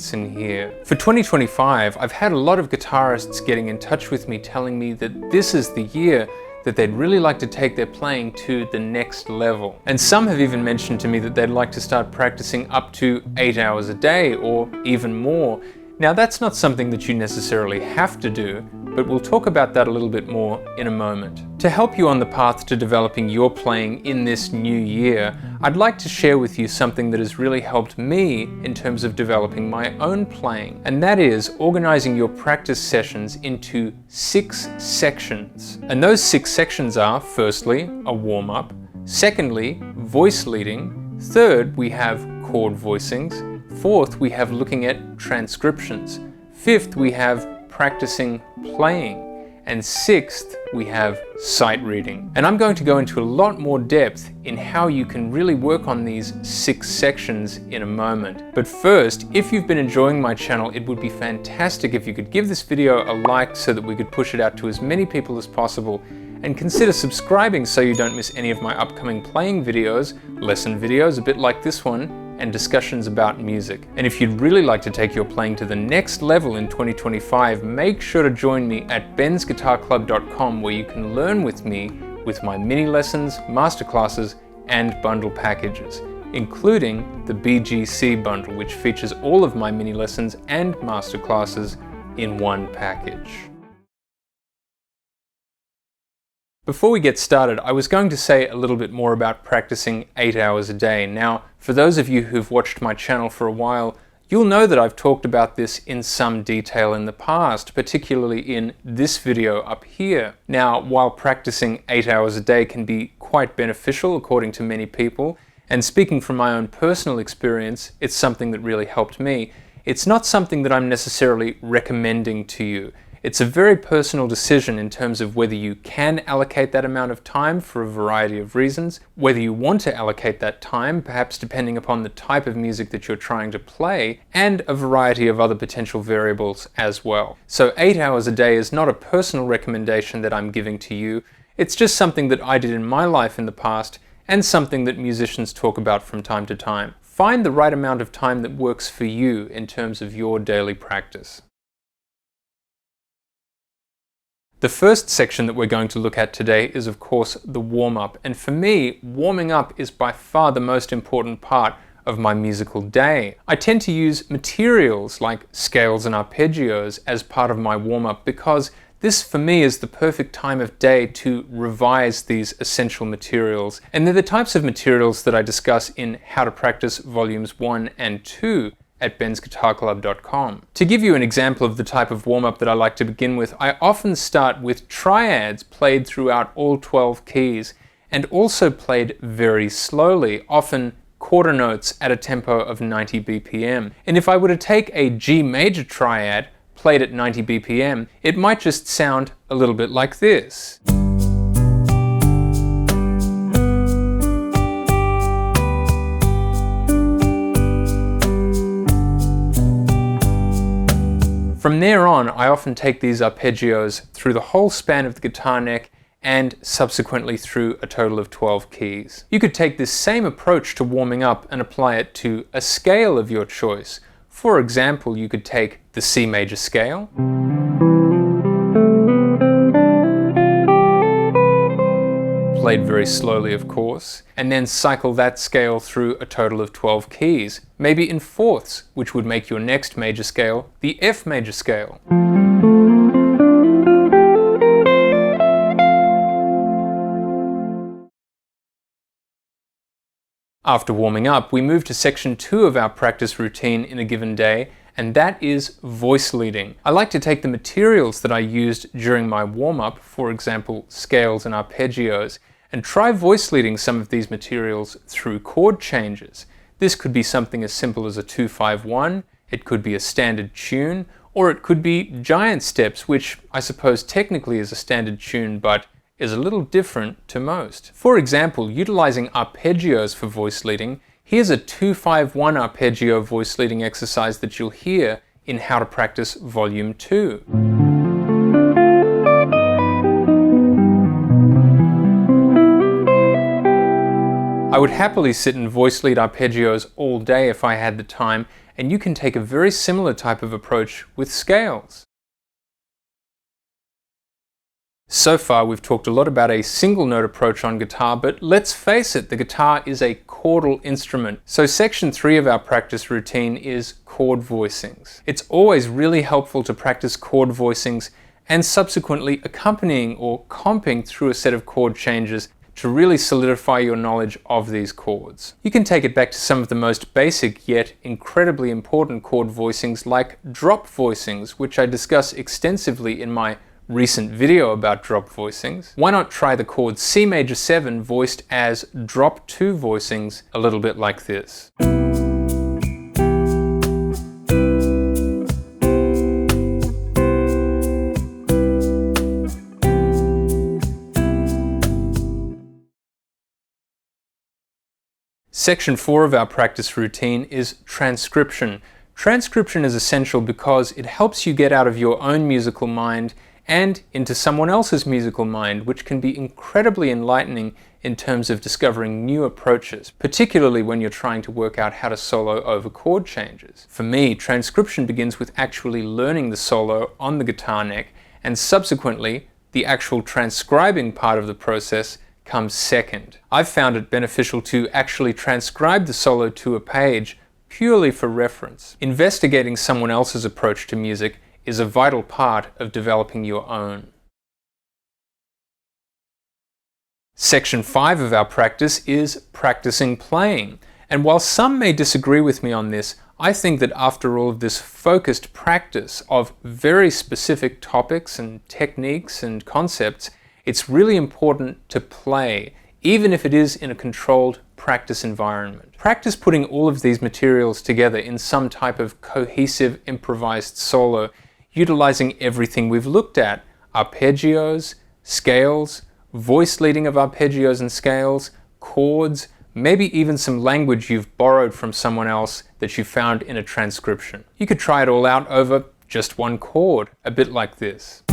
guidance in here. For 2025, I've had a lot of guitarists getting in touch with me telling me that this is the year that they'd really like to take their playing to the next level. And some have even mentioned to me that they'd like to start practicing up to 8 hours a day or even more. Now that's not something that you necessarily have to do, but we'll talk about that a little bit more in a moment. To help you on the path to developing your playing in this new year, I'd like to share with you something that has really helped me in terms of developing my own playing, and that is organizing your practice sessions into 6 sections. And those 6 sections are, firstly, a warm-up, secondly, voice leading, third, we have chord voicings, fourth, we have looking at transcriptions, fifth, we have practicing playing, and sixth, we have sight reading. And I'm going to go into a lot more depth in how you can really work on these 6 sections in a moment. But first, if you've been enjoying my channel, it would be fantastic if you could give this video a like so that we could push it out to as many people as possible, and consider subscribing so you don't miss any of my upcoming playing videos, lesson videos a bit like this one, and discussions about music. And if you'd really like to take your playing to the next level in 2025, make sure to join me at bensguitarclub.com, where you can learn with me with my mini lessons, masterclasses, and bundle packages, including the BGC bundle, which features all of my mini lessons and masterclasses in one package. Before we get started, I was going to say a little bit more about practicing 8 hours a day. Now, for those of you who've watched my channel for a while, you'll know that I've talked about this in some detail in the past, particularly in this video up here. Now, while practicing 8 hours a day can be quite beneficial according to many people, and speaking from my own personal experience, it's something that really helped me, it's not something that I'm necessarily recommending to you. It's a very personal decision in terms of whether you can allocate that amount of time for a variety of reasons, whether you want to allocate that time, perhaps depending upon the type of music that you're trying to play, and a variety of other potential variables as well. So 8 hours a day is not a personal recommendation that I'm giving to you. It's just something that I did in my life in the past, and something that musicians talk about from time to time. Find the right amount of time that works for you in terms of your daily practice. The first section that we're going to look at today is, of course, the warm-up. And for me, warming up is by far the most important part of my musical day. I tend to use materials like scales and arpeggios as part of my warm-up because this, for me, is the perfect time of day to revise these essential materials. And they're the types of materials that I discuss in How to Practice Volumes 1 and 2 at bensguitarclub.com. To give you an example of the type of warm-up that I like to begin with, I often start with triads played throughout all 12 keys, and also played very slowly, often quarter notes at a tempo of 90 BPM. And if I were to take a G major triad played at 90 BPM, it might just sound a little bit like this. From there on, I often take these arpeggios through the whole span of the guitar neck and subsequently through a total of 12 keys. You could take this same approach to warming up and apply it to a scale of your choice. For example, you could take the C major scale, played very slowly of course, and then cycle that scale through a total of 12 keys, maybe in fourths, which would make your next major scale the F major scale. After warming up, we move to section 2 of our practice routine in a given day, and that is voice leading. I like to take the materials that I used during my warm-up, for example scales and arpeggios, and try voice leading some of these materials through chord changes. This could be something as simple as a 2-5-1, it could be a standard tune, or it could be giant steps, which I suppose technically is a standard tune, but is a little different to most. For example, utilizing arpeggios for voice leading, here's a 2-5-1 arpeggio voice leading exercise that you'll hear in How to Practice Volume 2. I would happily sit and voice lead arpeggios all day if I had the time, and you can take a very similar type of approach with scales. So far we've talked a lot about a single note approach on guitar, but let's face it, the guitar is a chordal instrument. So section 3 of our practice routine is chord voicings. It's always really helpful to practice chord voicings and subsequently accompanying or comping through a set of chord changes to really solidify your knowledge of these chords. You can take it back to some of the most basic yet incredibly important chord voicings like drop voicings, which I discuss extensively in my recent video about drop voicings. Why not try the chord C major 7 voiced as drop 2 voicings a little bit like this. Section 4 of our practice routine is transcription. Transcription is essential because it helps you get out of your own musical mind and into someone else's musical mind, which can be incredibly enlightening in terms of discovering new approaches, particularly when you're trying to work out how to solo over chord changes. For me, transcription begins with actually learning the solo on the guitar neck, and subsequently, the actual transcribing part of the process comes second. I've found it beneficial to actually transcribe the solo to a page purely for reference. Investigating someone else's approach to music is a vital part of developing your own. Section 5 of our practice is practicing playing. And while some may disagree with me on this, I think that after all of this focused practice of very specific topics and techniques and concepts, it's really important to play, even if it is in a controlled practice environment. Practice putting all of these materials together in some type of cohesive improvised solo, utilizing everything we've looked at: arpeggios, scales, voice leading of arpeggios and scales, chords, maybe even some language you've borrowed from someone else that you found in a transcription. You could try it all out over just one chord, a bit like this.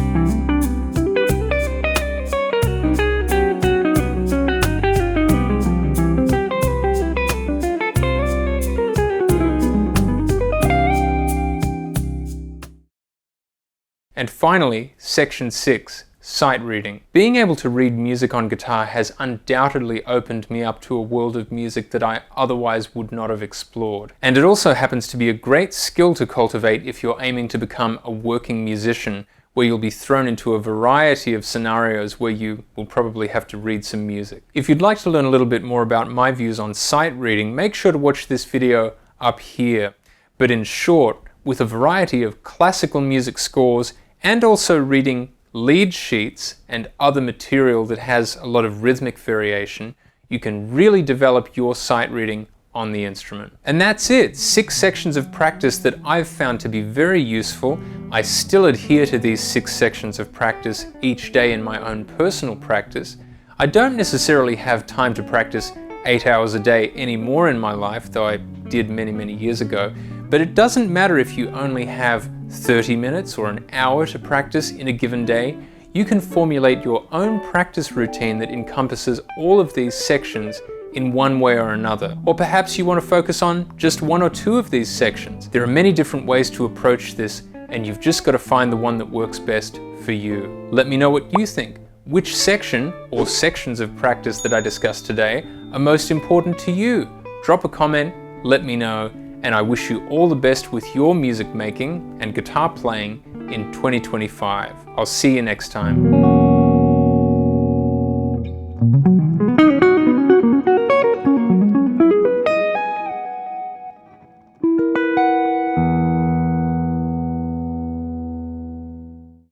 And finally, section 6, sight reading. Being able to read music on guitar has undoubtedly opened me up to a world of music that I otherwise would not have explored. And it also happens to be a great skill to cultivate if you're aiming to become a working musician, where you'll be thrown into a variety of scenarios where you will probably have to read some music. If you'd like to learn a little bit more about my views on sight reading, make sure to watch this video up here. But in short, with a variety of classical music scores and also reading lead sheets and other material that has a lot of rhythmic variation, you can really develop your sight reading on the instrument. And that's it, 6 sections of practice that I've found to be very useful. I still adhere to these 6 sections of practice each day in my own personal practice. I don't necessarily have time to practice 8 hours a day anymore in my life, though I did many years ago. But it doesn't matter if you only have 30 minutes or an hour to practice in a given day. You can formulate your own practice routine that encompasses all of these sections in one way or another. Or perhaps you want to focus on just 1 or 2 of these sections. There are many different ways to approach this, and you've just got to find the one that works best for you. Let me know what you think. Which section or sections of practice that I discussed today are most important to you? Drop a comment, let me know, and I wish you all the best with your music making and guitar playing in 2025. I'll see you next time.